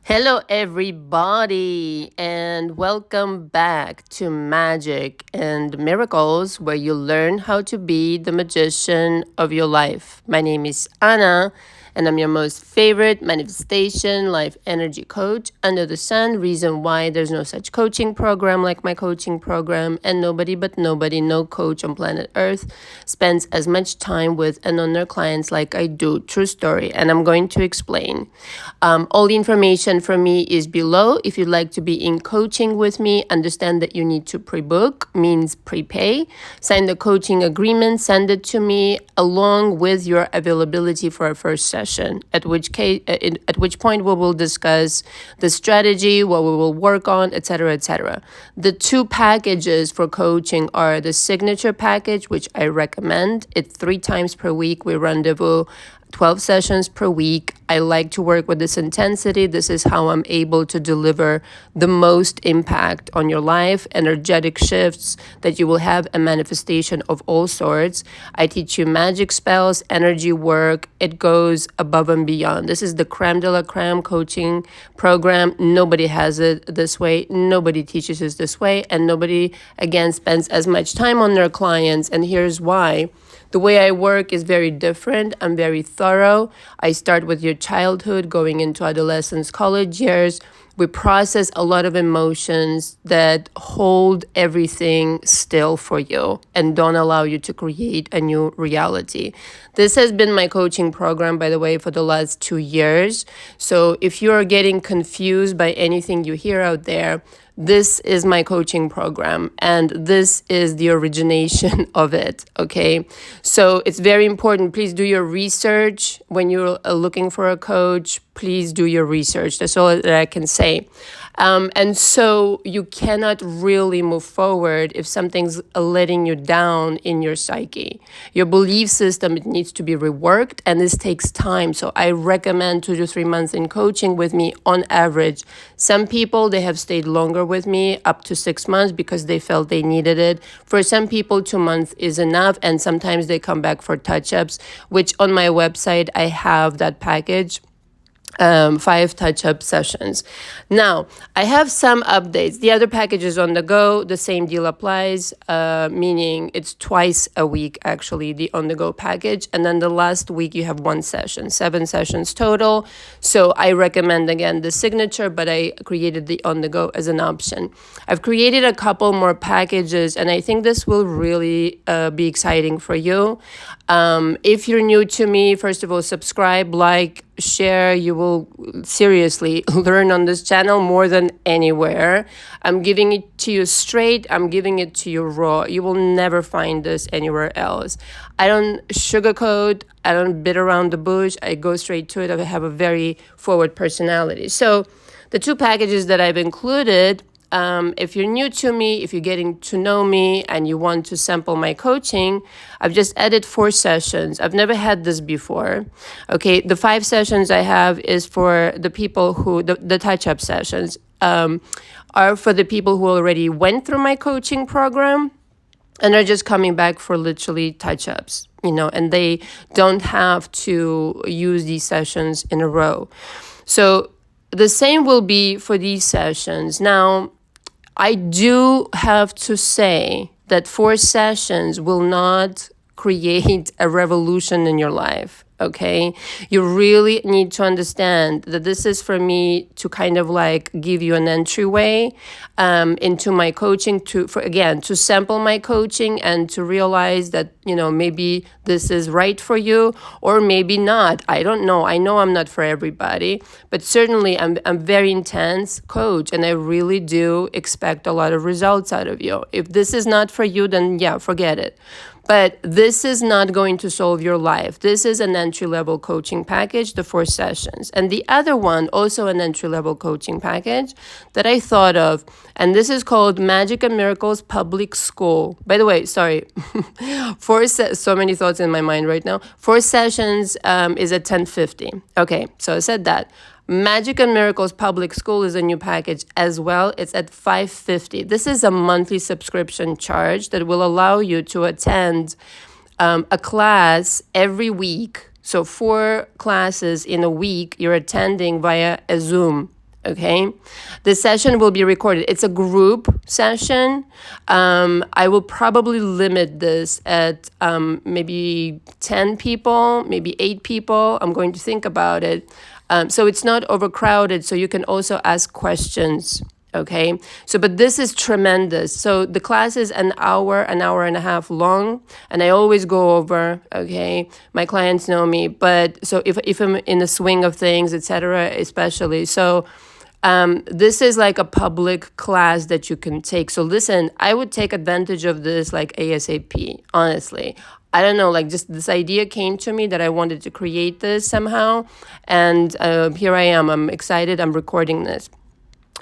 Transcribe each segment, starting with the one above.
Hello, everybody, and welcome back to Magic and Miracles, where you learn how to be the magician of your life. My name is Anna, and I'm your most favorite manifestation life energy coach under the sun. Reason why there's no such coaching program like my coaching program, and nobody but nobody, no coach on planet Earth, spends as much time with and on their clients like I do. True story, and I'm going to explain. All the information from me is below. If you'd like to be in coaching with me, understand that you need to pre-book, means prepay. Sign the coaching agreement, send it to me along with your availability for a first session. At which point we will discuss the strategy, what we will work on, etc., etc. The two packages for coaching are the signature package, which I recommend. It's 3 times per week. We rendezvous 12 sessions per week. I like to work with this intensity. This is how I'm able to deliver the most impact on your life, energetic shifts that you will have a manifestation of all sorts. I teach you magic spells, energy work. It goes above and beyond. This is the creme de la creme coaching program. Nobody has it this way. Nobody teaches us this way. And nobody, again, spends as much time on their clients. And here's why. The way I work is very different. I'm very thorough. I start with your childhood, going into adolescence, college years. We process a lot of emotions that hold everything still for you and don't allow you to create a new reality. This has been my coaching program, by the way, for the last 2 years. So if you are getting confused by anything you hear out there, this is my coaching program and this is the origination of it, okay? So it's very important. Please do your research when you're looking for a coach. Please do your research. That's all that I can say. And so you cannot really move forward if something's letting you down in your psyche. Your belief system, it needs to be reworked, and this takes time. So I recommend 2 to 3 months in coaching with me on average. Some people, they have stayed longer with me, up to 6 months, because they felt they needed it. For some people, 2 months is enough, and sometimes they come back for touch-ups, which on my website, I have that package. 5 touch-up sessions. Now, I have some updates. The other package is on the go. The same deal applies, meaning it's twice a week, actually, the on-the-go package. And then the last week, you have 1 session, 7 sessions total. So I recommend, again, the signature, but I created the on-the-go as an option. I've created a couple more packages, and I think this will really be exciting for you. If you're new to me, first of all, subscribe, like, share. You will seriously learn on this channel more than anywhere. I'm giving it to you straight. I'm giving it to you raw. You will never find this anywhere else. I don't sugarcoat. I don't beat around the bush. I go straight to it. I have a very forward personality. So the 2 packages that I've included, if you're new to me, if you're getting to know me and you want to sample my coaching, I've just added 4 sessions. I've never had this before. Okay, the 5 sessions I have is for the people who, the touch-up sessions are for the people who already went through my coaching program and are just coming back for literally touch-ups, and they don't have to use these sessions in a row. So the same will be for these sessions. Now, I do have to say that 4 sessions will not create a revolution in your life, okay? You really need to understand that this is for me to kind of like give you an entryway into my coaching, to sample my coaching and to realize that, maybe this is right for you or maybe not. I don't know. I know I'm not for everybody, but certainly I'm very intense coach and I really do expect a lot of results out of you. If this is not for you, then yeah, forget it. But this is not going to solve your life. This is an entry-level coaching package, the 4 sessions. And the other one, also an entry-level coaching package that I thought of, and this is called Magic and Miracles Public School. By the way, sorry, so many thoughts in my mind right now. 4 sessions is at $10.50. Okay, so I said that. Magic and Miracles Public School is a new package as well. It's at $5.50. This is a monthly subscription charge that will allow you to attend a class every week. So 4 classes in a week you're attending via a Zoom. Okay, the session will be recorded. It's a group session. I will probably limit this at maybe 10 people, maybe 8 people. I'm going to think about it. So it's not overcrowded, so you can also ask questions. Okay, so but this is tremendous. So the class is an hour and a half long, and I always go over. Okay, my clients know me, but so if I'm in the swing of things, etc., especially so. This is like a public class that you can take. So listen, I would take advantage of this like ASAP, honestly. I don't know, like just this idea came to me that I wanted to create this somehow. And here I am. I'm excited. I'm recording this.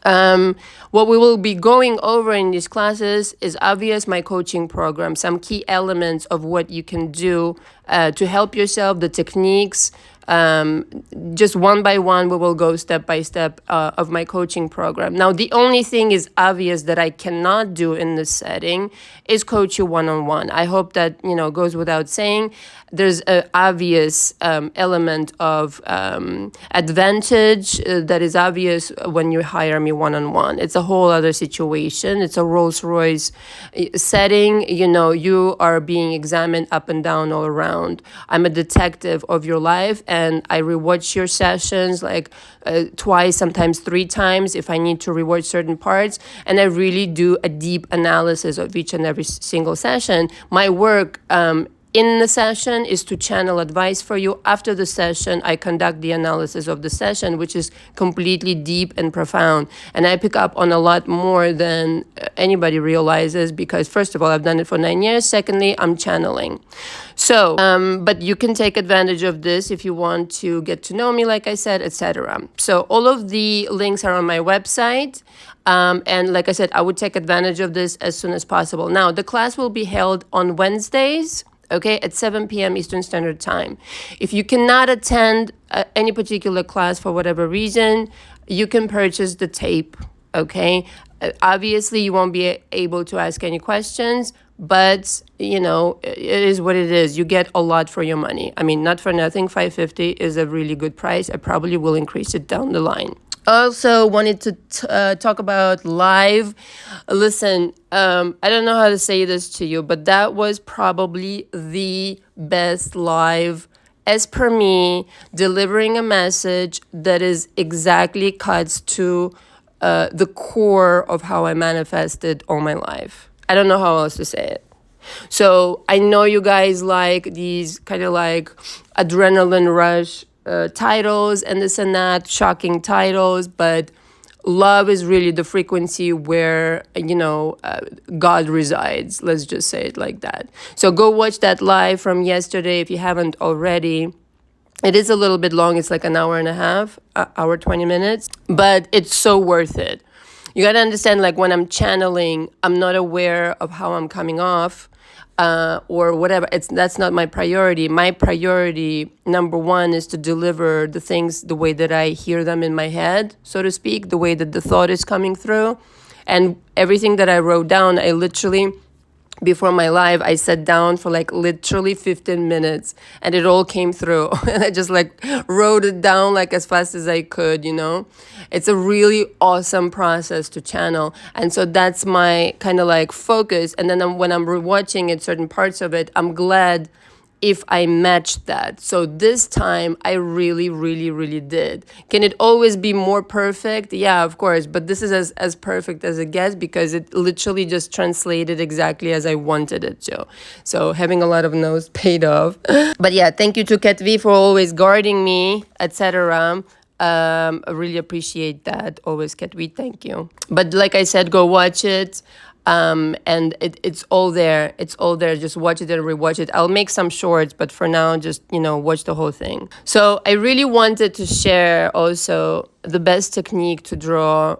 What we will be going over in these classes is obvious, my coaching program, some key elements of what you can do to help yourself, the techniques. Just one by one, we will go step by step of my coaching program. Now, the only thing is obvious that I cannot do in this setting is coach you one-on-one. I hope that, goes without saying. There's an obvious element of advantage that is obvious when you hire me one-on-one. It's a whole other situation. It's a Rolls-Royce setting. You are being examined up and down all around. I'm a detective of your life, and I rewatch your sessions like twice, sometimes 3 times if I need to rewatch certain parts. And I really do a deep analysis of each and every single session. My work in the session is to channel advice for you. After the session, I conduct the analysis of the session, which is completely deep and profound. And I pick up on a lot more than anybody realizes because, first of all, I've done it for 9 years. Secondly, I'm channeling. So, but you can take advantage of this if you want to get to know me, like I said, etc. So all of the links are on my website. And like I said, I would take advantage of this as soon as possible. Now, the class will be held on Wednesdays, okay, at 7 p.m. Eastern Standard Time. If you cannot attend any particular class for whatever reason, you can purchase the tape, okay? Obviously, you won't be able to ask any questions, but, it is what it is. You get a lot for your money. I mean, not for nothing, $550 is a really good price. I probably will increase it down the line. Also wanted to talk about live. Listen, I don't know how to say this to you, but that was probably the best live, as per me, delivering a message that is exactly cuts to the core of how I manifested all my life. I don't know how else to say it. So I know you guys like these kind of like adrenaline rush titles and this and that, shocking titles, but love is really the frequency where, God resides. Let's just say it like that. So go watch that live from yesterday if you haven't already. It is a little bit long. It's like an hour and a half, hour, 20 minutes, but it's so worth it. You got to understand, like when I'm channeling, I'm not aware of how I'm coming off. Or whatever. That's not my priority. My priority, number one, is to deliver the things the way that I hear them in my head, so to speak, the way that the thought is coming through. And everything that I wrote down, I literally, before my live, I sat down for like literally 15 minutes and it all came through. And I just like wrote it down like as fast as I could, It's a really awesome process to channel. And so that's my kind of like focus. And then when I'm rewatching it, certain parts of it, I'm glad if I matched that. So this time I really, really, really did. Can it always be more perfect? Yeah, of course. But this is as perfect as it gets because it literally just translated exactly as I wanted it to. So having a lot of no's paid off. But yeah, thank you to Kat V for always guarding me, etc. I really appreciate that. Always, Kat V, thank you. But like I said, go watch it. And it's all there. It's all there. Just watch it and rewatch it. I'll make some shorts, but for now, just, watch the whole thing. So I really wanted to share also the best technique to draw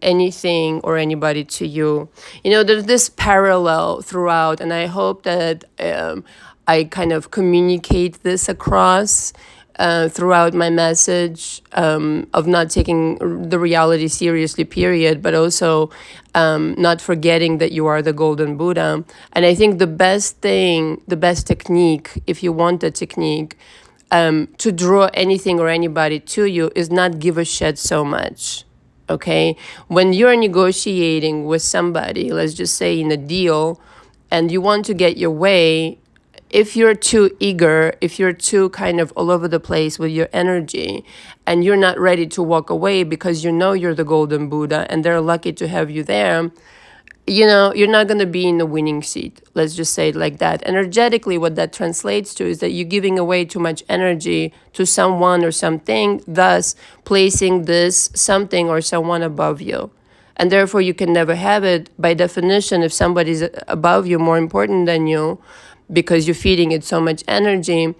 anything or anybody to you. There's this parallel throughout, and I hope that I kind of communicate this across throughout my message of not taking the reality seriously, period, but also not forgetting that you are the golden Buddha. And I think the best technique, if you want the technique, to draw anything or anybody to you is not give a shit so much. Okay? When you're negotiating with somebody, let's just say in a deal, and you want to get your way, if you're too eager, if you're too kind of all over the place with your energy, and you're not ready to walk away because you know you're the golden Buddha and they're lucky to have you there, you're not going to be in the winning seat. Let's just say it like that. Energetically, what that translates to is that you're giving away too much energy to someone or something, thus placing this something or someone above you. And therefore, you can never have it. By definition, if somebody's above you, more important than you, because you're feeding it so much energy,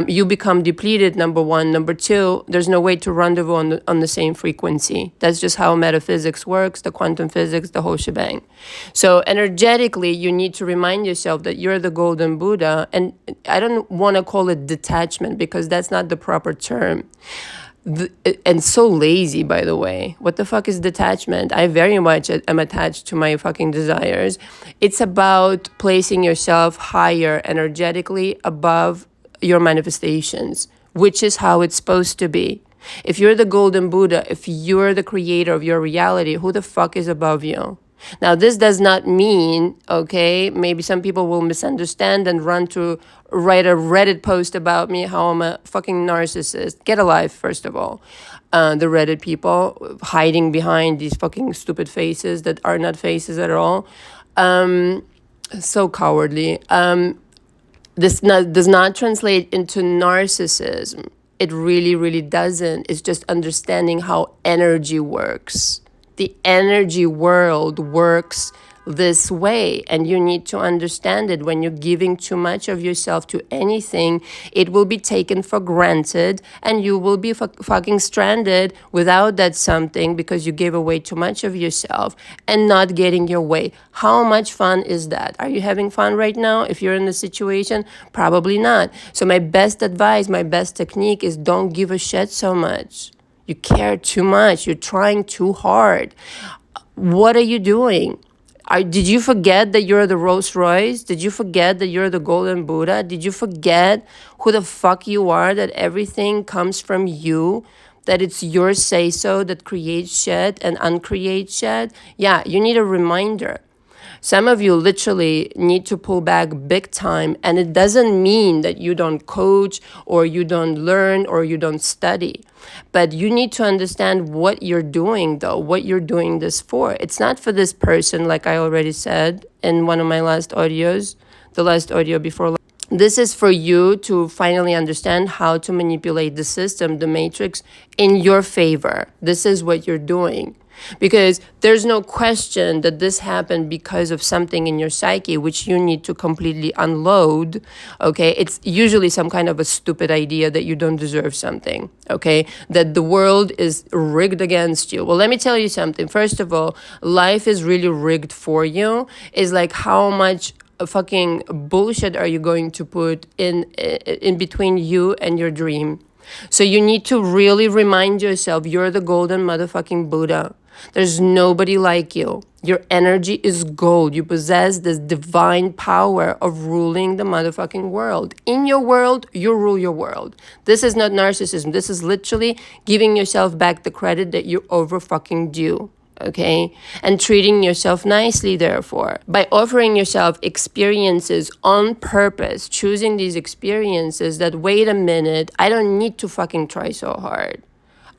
you become depleted, number one. Number two, there's no way to rendezvous on the same frequency. That's just how metaphysics works, the quantum physics, the whole shebang. So energetically, you need to remind yourself that you're the golden Buddha. And I don't want to call it detachment because that's not the proper term. And so lazy, by the way. What the fuck is detachment? I very much am attached to my fucking desires. It's about placing yourself higher energetically above your manifestations, which is how it's supposed to be. If you're the golden Buddha, if you're the creator of your reality, who the fuck is above you? Now, this does not mean, okay, maybe some people will misunderstand and run to write a Reddit post about me, how I'm a fucking narcissist. Get alive, first of all. The Reddit people hiding behind these fucking stupid faces that are not faces at all. So cowardly. This does not translate into narcissism. It really, really doesn't. It's just understanding how energy works. The energy world works this way, and you need to understand it. When you're giving too much of yourself to anything, it will be taken for granted, and you will be fucking stranded without that something because you gave away too much of yourself and not getting your way. How much fun is that? Are you having fun right now? If you're in the situation, probably not. So my best advice, my best technique is don't give a shit so much. You care too much. You're trying too hard. What are you doing? Did you forget that you're the Rolls Royce? Did you forget that you're the golden Buddha? Did you forget who the fuck you are, that everything comes from you, that it's your say-so that creates shit and uncreates shit? Yeah, you need a reminder. Some of you literally need to pull back big time, and it doesn't mean that you don't coach or you don't learn or you don't study. But you need to understand what you're doing, though, what you're doing this for. It's not for this person, like I already said in one of my last audios, the last audio before. This is for you to finally understand how to manipulate the system, the matrix, in your favor. This is what you're doing. Because there's no question that this happened because of something in your psyche, which you need to completely unload, okay? It's usually some kind of a stupid idea that you don't deserve something, okay? That the world is rigged against you. Well, let me tell you something. First of all, life is really rigged for you. It's like how much fucking bullshit are you going to put in between you and your dream? So you need to really remind yourself you're the golden motherfucking Buddha. There's nobody like you. Your energy is gold. You possess this divine power of ruling the motherfucking world. In your world, you rule your world. This is not narcissism. This is literally giving yourself back the credit that you're over fucking due. Okay, and treating yourself nicely, therefore, by offering yourself experiences on purpose, choosing these experiences that, wait a minute, I don't need to fucking try so hard.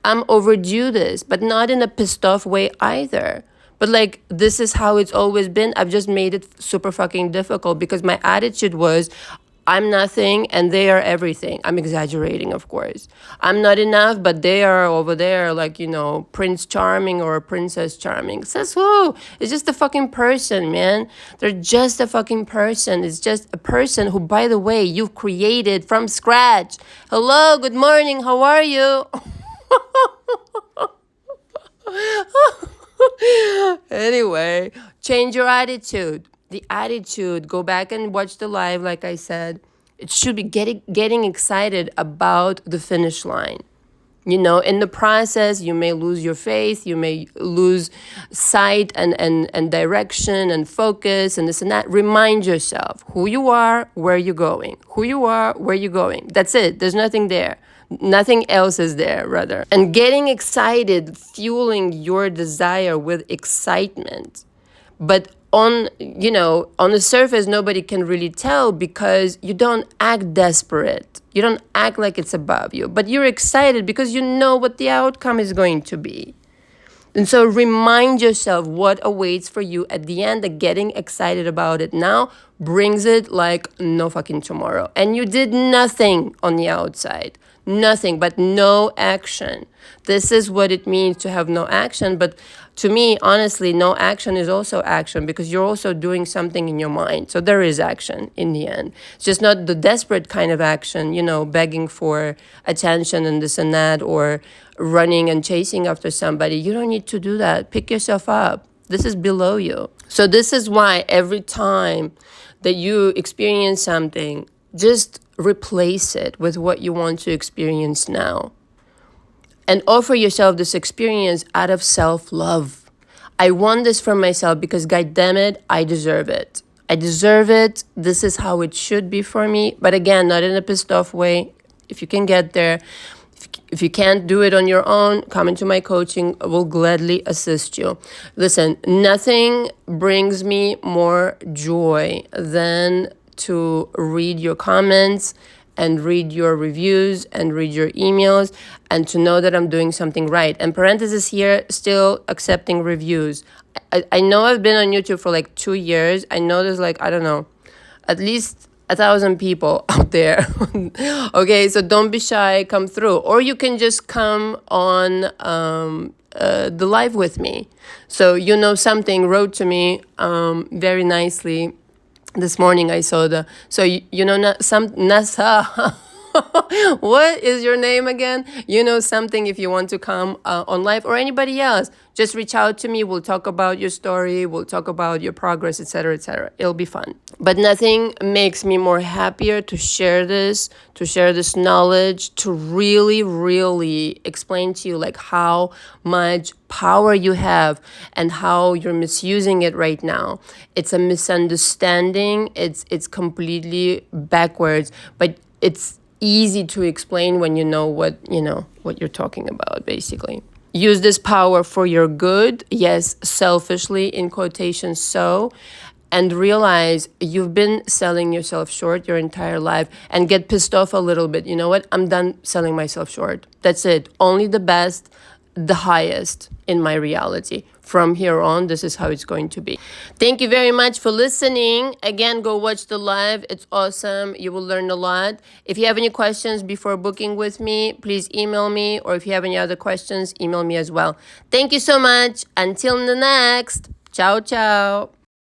I'm overdue this, but not in a pissed off way either. But like, this is how it's always been. I've just made it super fucking difficult because my attitude was, I'm nothing and they are everything. I'm exaggerating, of course. I'm not enough, but they are over there, like, Prince Charming or Princess Charming. Says who? It's just a fucking person, man. They're just a fucking person. It's just a person who, by the way, you've created from scratch. Hello, good morning, how are you? Anyway, change your attitude. The attitude, go back and watch the live, like I said. It should be getting excited about the finish line. In the process, you may lose your faith, you may lose sight and direction and focus and this and that. Remind yourself who you are, where you're going. Who you are, where you're going. That's it. There's nothing there. Nothing else is there, rather. And getting excited, fueling your desire with excitement. But on the surface, nobody can really tell because you don't act desperate. You don't act like it's above you, but you're excited because you know what the outcome is going to be. And so remind yourself what awaits for you at the end, that getting excited about it now brings it like no fucking tomorrow. And you did nothing on the outside. Nothing, but no action. This is what it means to have no action. But to me, honestly, no action is also action because you're also doing something in your mind. So there is action in the end. It's just not the desperate kind of action, begging for attention and this and that, or running and chasing after somebody. You don't need to do that. Pick yourself up. This is below you. So this is why every time that you experience something, just replace it with what you want to experience now. And offer yourself this experience out of self-love. I want this for myself because, God damn it, I deserve it. I deserve it. This is how it should be for me. But again, not in a pissed off way. If you can get there. If you can't do it on your own, come into my coaching. I will gladly assist you. Listen, nothing brings me more joy than to read your comments and read your reviews and read your emails and to know that I'm doing something right. And parenthesis here, still accepting reviews. I know I've been on YouTube for like 2 years. I know there's like, I don't know, at least 1,000 people out there. Okay, so don't be shy, come through. Or you can just come on the live with me. So something wrote to me very nicely. This morning I saw Nasa. What is your name again? Something. If you want to come on live, or anybody else, just reach out to me. We'll talk about your story. We'll talk about your progress, etc., etc. It'll be fun. But nothing makes me more happier to share this knowledge, to really, really explain to you like how much power you have and how you're misusing it right now. It's a misunderstanding. It's completely backwards, but it's easy to explain when you know what you're talking about, basically. Use this power for your good, yes, selfishly, in quotations, and realize you've been selling yourself short your entire life, and get pissed off a little bit. You know what? I'm done selling myself short. That's it. Only the best, the highest in my reality. From here on, this is how it's going to be. Thank you very much for listening. Again, go watch the live. It's awesome. You will learn a lot. If you have any questions before booking with me, please email me. Or if you have any other questions, email me as well. Thank you so much. Until the next. Ciao, ciao.